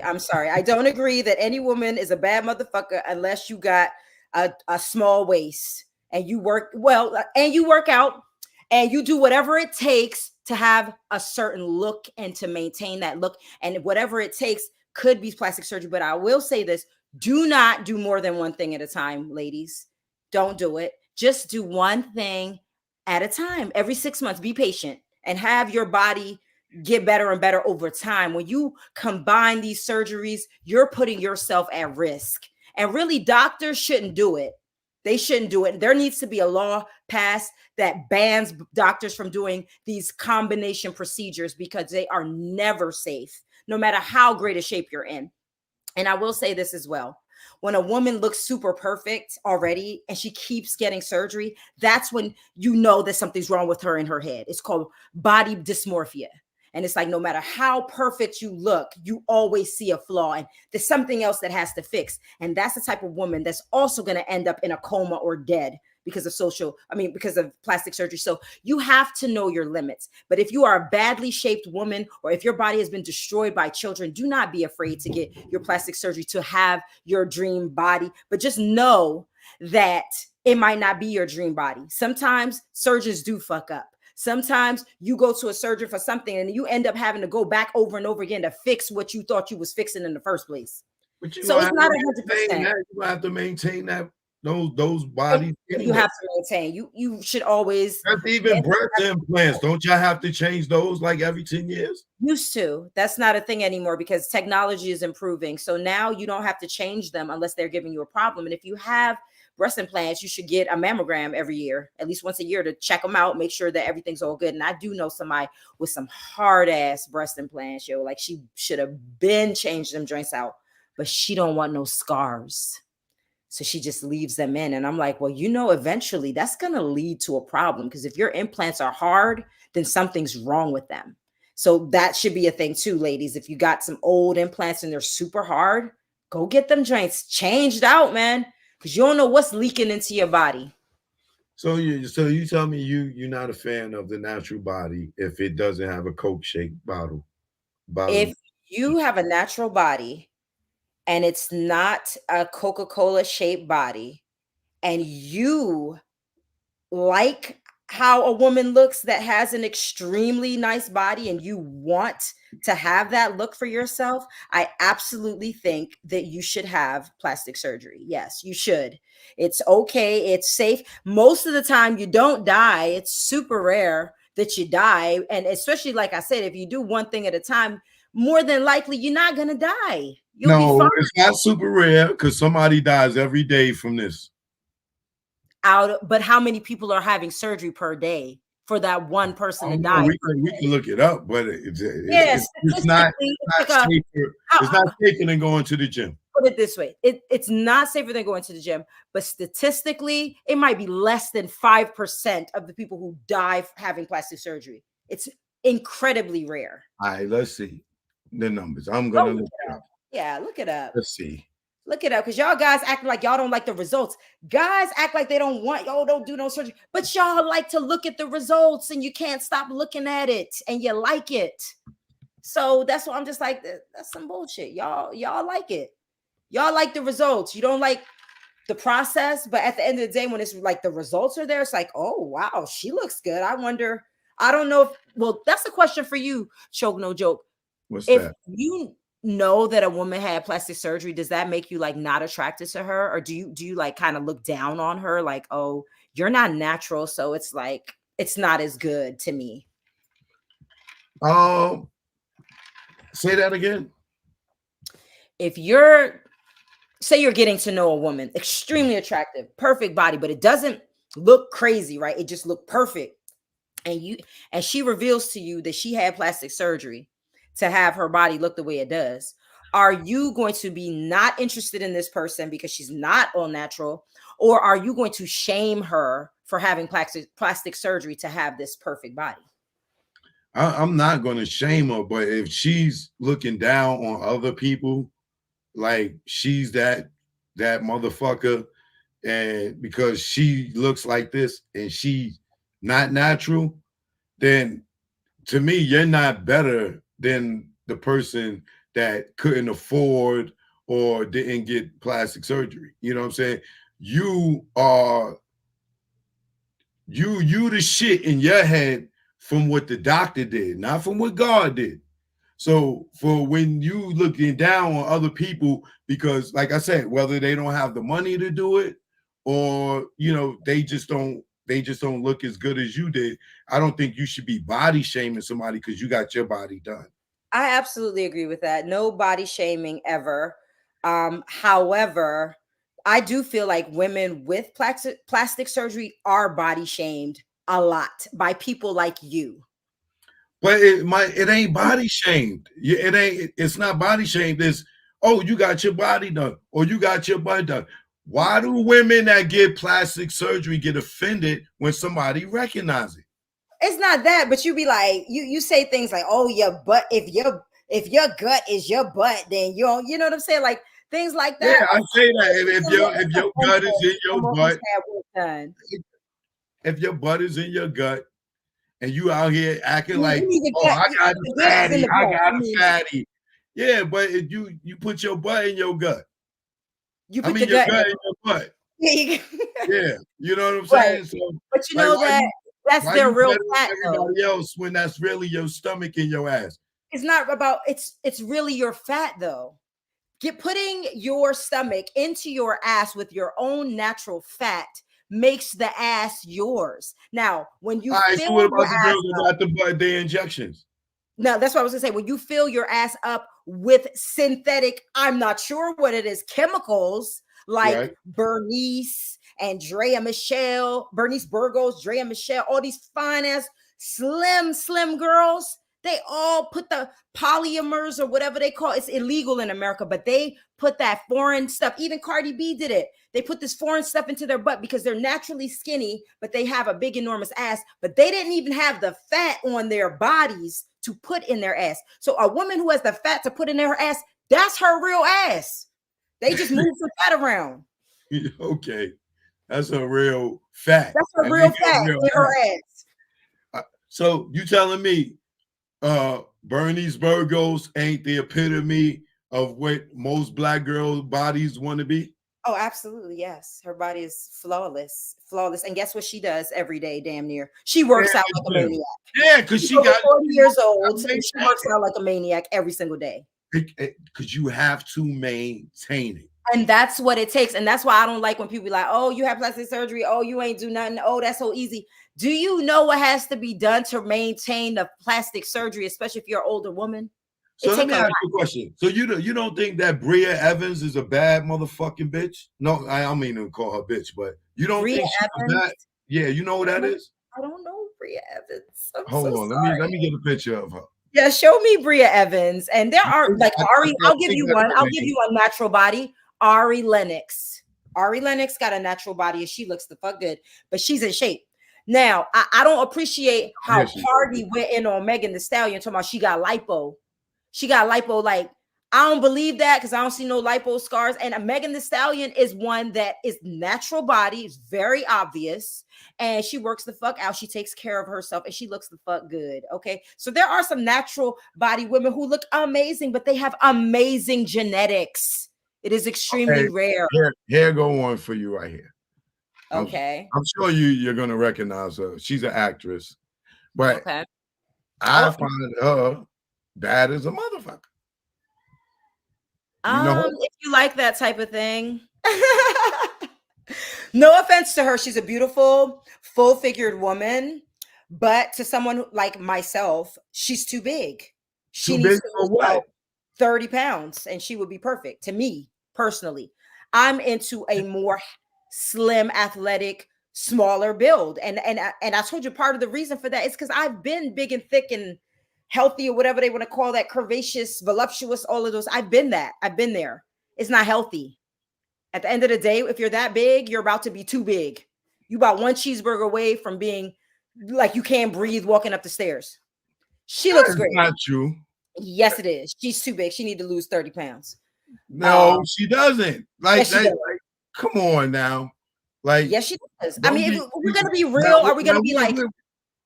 I'm sorry. I don't agree that any woman is a bad motherfucker unless you got a small waist and you work well and you work out and you do whatever it takes to have a certain look and to maintain that look. And whatever it takes could be plastic surgery. But I will say this, do not do more than one thing at a time, ladies. Don't do it. Just do one thing at a time. Every 6 months, be patient and have your body get better and better over time. When you combine these surgeries, you're putting yourself at risk. And really, doctors shouldn't do it. They shouldn't do it. There needs to be a law passed that bans doctors from doing these combination procedures because they are never safe, no matter how great a shape you're in. And I will say this as well. When a woman looks super perfect already and she keeps getting surgery, that's when you know that something's wrong with her in her head. It's called body dysmorphia. And it's like, no matter how perfect you look, you always see a flaw and there's something else that has to fix. And that's the type of woman that's also going to end up in a coma or dead because of because of plastic surgery. So you have to know your limits. But if you are a badly shaped woman or if your body has been destroyed by children, do not be afraid to get your plastic surgery to have your dream body. But just know that it might not be your dream body. Sometimes surgeons do fuck up. Sometimes you go to a surgeon for something and you end up having to go back over and over again to fix what you thought you was fixing in the first place. So it's not 100%. You have to maintain that those bodies. Anyway. You have to maintain. You should always. That's even breast implants. Don't y'all have to change those like every 10 years? Used to. That's not a thing anymore because technology is improving. So now you don't have to change them unless they're giving you a problem. And if you have breast implants, you should get a mammogram every year, at least once a year, to check them out, make sure that everything's all good. And I do know somebody with some hard ass breast implants, like she should have been changed them joints out, but she don't want no scars. So she just leaves them in. And I'm like, well, eventually that's going to lead to a problem because if your implants are hard, then something's wrong with them. So that should be a thing too, ladies. If you got some old implants and they're super hard, go get them joints changed out, man. Because you don't know what's leaking into your body. So you tell me you're not a fan of the natural body if it doesn't have a Coke shaped bottle. If you have a natural body and it's not a Coca-Cola shaped body and you like how a woman looks that has an extremely nice body and you want to have that look for yourself, I absolutely think that you should have plastic surgery. Yes, you should. It's okay. It's safe. Most of the time you don't die. It's super rare that you die. And especially, like I said, if you do one thing at a time, more than likely you're not going to die. You'll be fine. It's not super rare because somebody dies every day from this. But how many people are having surgery per day for that one person to die? We can look it up, but it's not safer than going to the gym. Put it this way, it's not safer than going to the gym, but statistically, it might be less than 5% of the people who die having plastic surgery. It's incredibly rare. All right, let's see the numbers. I'm gonna look it up. Yeah, look it up. Let's see. Look it up, because y'all guys act like y'all don't like the results. Guys act like they don't want, don't do no surgery. But y'all like to look at the results and you can't stop looking at it and you like it. So that's why I'm just like, that's some bullshit. Y'all like it. Y'all like the results. You don't like the process. But at the end of the day, when it's like the results are there, it's like, oh, wow, she looks good. I wonder, I don't know if, that's a question for you, Choke No Joke. What's that? You know that a woman had plastic surgery, does that make you like not attracted to her, or do you like kind of look down on her, like, oh, you're not natural, so it's like it's not as good to me? Say that again. If say you're getting to know a woman, extremely attractive, perfect body, but it doesn't look crazy, right? It just looked perfect, and she reveals to you that she had plastic surgery to have her body look the way it does. Are you going to be not interested in this person because she's not all natural, or are you going to shame her for having plastic surgery to have this perfect body? I'm not going to shame her, but if she's looking down on other people, like she's that motherfucker, and because she looks like this and she's not natural, then to me, you're not better than the person that couldn't afford or didn't get plastic surgery. You know what I'm saying? You are you the shit in your head from what the doctor did, not from what God did. So for when you looking down on other people, because like I said, whether they don't have the money to do it or they just don't look as good as you did, I don't think you should be body shaming somebody because you got your body done. I absolutely agree with that. No body shaming ever. However, I do feel like women with plastic surgery are body shamed a lot by people like you. But it ain't body shamed. It's not body shamed. It's, oh, you got your body done or you got your butt done. Why do women that get plastic surgery get offended when somebody recognizes it? It's not that, but you be like, you say things like, "Oh, your butt. If your gut is your butt, then you know what I'm saying? Like things like Yeah, that. I say that if It's your gut is in your someone who's butt, had work done. if your butt is in your gut, and you out here acting You like, need the oh, gut. I got a The gut is in fatty, the I butt. got I a mean, fatty. Yeah, but if you put your butt in your gut. you I put mean the your gut in gut your in your butt. yeah, Yeah, you know what I'm right. saying? So But you like know that that's why their you real better fat than though. everybody else when that's really your stomach in your ass? It's not about it's really your fat though. Get putting your stomach into your ass with your own natural fat makes the ass yours. Now, when you All right, so what fill your about the ass girls that up, got the butt day injections? now that's what I was gonna say. When you fill your ass up with synthetic, I'm not sure what it is, chemicals like Right? Bernice Burgos, Drea Michelle, all these fine ass slim girls. They all put the polymers or whatever they call it. It's illegal in America, but they put that foreign stuff. Even Cardi B did it. They put this foreign stuff into their butt because they're naturally skinny, but they have a big, enormous ass. But they didn't even have the fat on their bodies to put in their ass. So a woman who has the fat to put in her ass, that's her real ass. They just move the fat around. Okay, that's a real fact. That's her That real ain't no fat real in her ass. ass. So you telling me Bernie's Burgos ain't the epitome of what most black girl bodies want to be? Oh, absolutely. Yes. Her body is flawless. Flawless. And guess what she does every day, damn near? She Yeah, works out like a maniac. yeah, because She's she over got 40 years to old and she maintain works out like a maniac every single day. it. Because you have to maintain it. And that's what it takes. And that's why I don't like when people be like, oh, you have plastic surgery. Oh, you ain't do nothing. Oh, that's so easy. Do you know what has to be done to maintain the plastic surgery, especially if you're an older woman? It So let take me a lot. ask you a question. So you don't think that Bria Evans is a bad motherfucking bitch? No, I don't mean to call her bitch, but you don't Bria think she's a Evans. bad? Yeah, you know who that is? I don't know Bria Evans. I'm so Hold on, let sorry. me get a picture of her. Yeah, show me Bria Evans. And there are like Ari, I I'll give think you that's one. her I'll give name. you a natural body. Ari Lennox. Ari Lennox got a natural body and she looks the fuck good, but she's in shape. Now, I don't appreciate Here how she Cardi went in on Megan Thee Stallion talking about she got lipo. She got lipo. Like, I don't believe that because I don't see no lipo scars. And Megan Thee Stallion is one that is natural body, it's very obvious. And she works the fuck out. She takes care of herself and she looks the fuck good. Okay. So there are some natural body women who look amazing, but they have amazing genetics. It is extremely Okay, rare. here go one for you right here. I'm, Okay. I'm sure you're gonna recognize her. She's an actress, but Okay. I Oh, find her bad as a motherfucker. You know her? if you like that type of thing. No offense to her, she's a beautiful, full-figured woman, but to someone like myself, she's too big. She Too needs big to for lose what? about 30 pounds and she would be perfect to me personally. I'm into a more slim, athletic, smaller build. And I told you part of the reason for that is because I've been big and thick and healthy or whatever they want to call that, curvaceous, voluptuous, all of those. I've been that. I've been there. It's not healthy. At the end of the day, if you're that big, you're about to be too big. You about one cheeseburger away from being like you can't breathe walking up the stairs. She That looks is great. not true. Yes, it is. She's too big. She need to lose 30 pounds. No, she doesn't. Like Yes, she that. does. Like, come on now. Like, Yes, she does. I don't mean, be. if we're gonna be Now, real, are we gonna be like,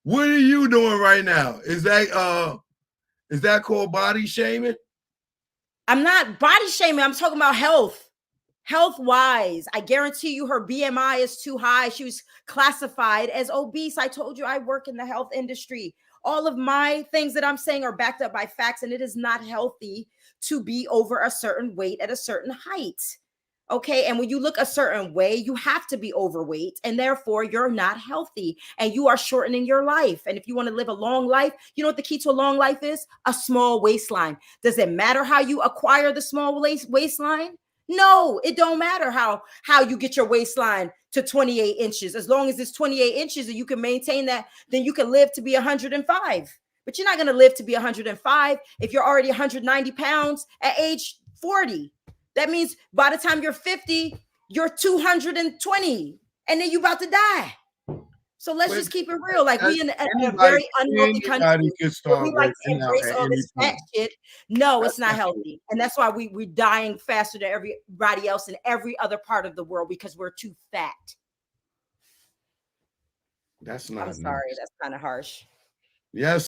what are you doing right now? Is that called body shaming? I'm not body shaming. I'm talking about health. Health wise, I guarantee you her BMI is too high. She was classified as obese. I told you I work in the health industry. All of my things that I'm saying are backed up by facts, and it is not healthy to be over a certain weight at a certain height. Okay. And when you look a certain way, you have to be overweight, and therefore you're not healthy and you are shortening your life. And if you want to live a long life, you know what the key to a long life is? A small waistline. Does it matter how you acquire the small waistline? No, it don't matter how you get your waistline to 28 inches. As long as it's 28 inches and you can maintain that, then you can live to be 105. But you're not going to live to be 105 if you're already 190 pounds at age 40. That means by the time you're 50, you're 220, and then you about to die. So let's just keep it real. Like, we in a very unhealthy country can where we start like to working out embrace at all any this fat point. shit. No, it's That's not not healthy. And that's why we're dying faster than everybody else in every other part of the world, because we're too fat. That's I'm not sorry. nice. That's kind of harsh. Yes,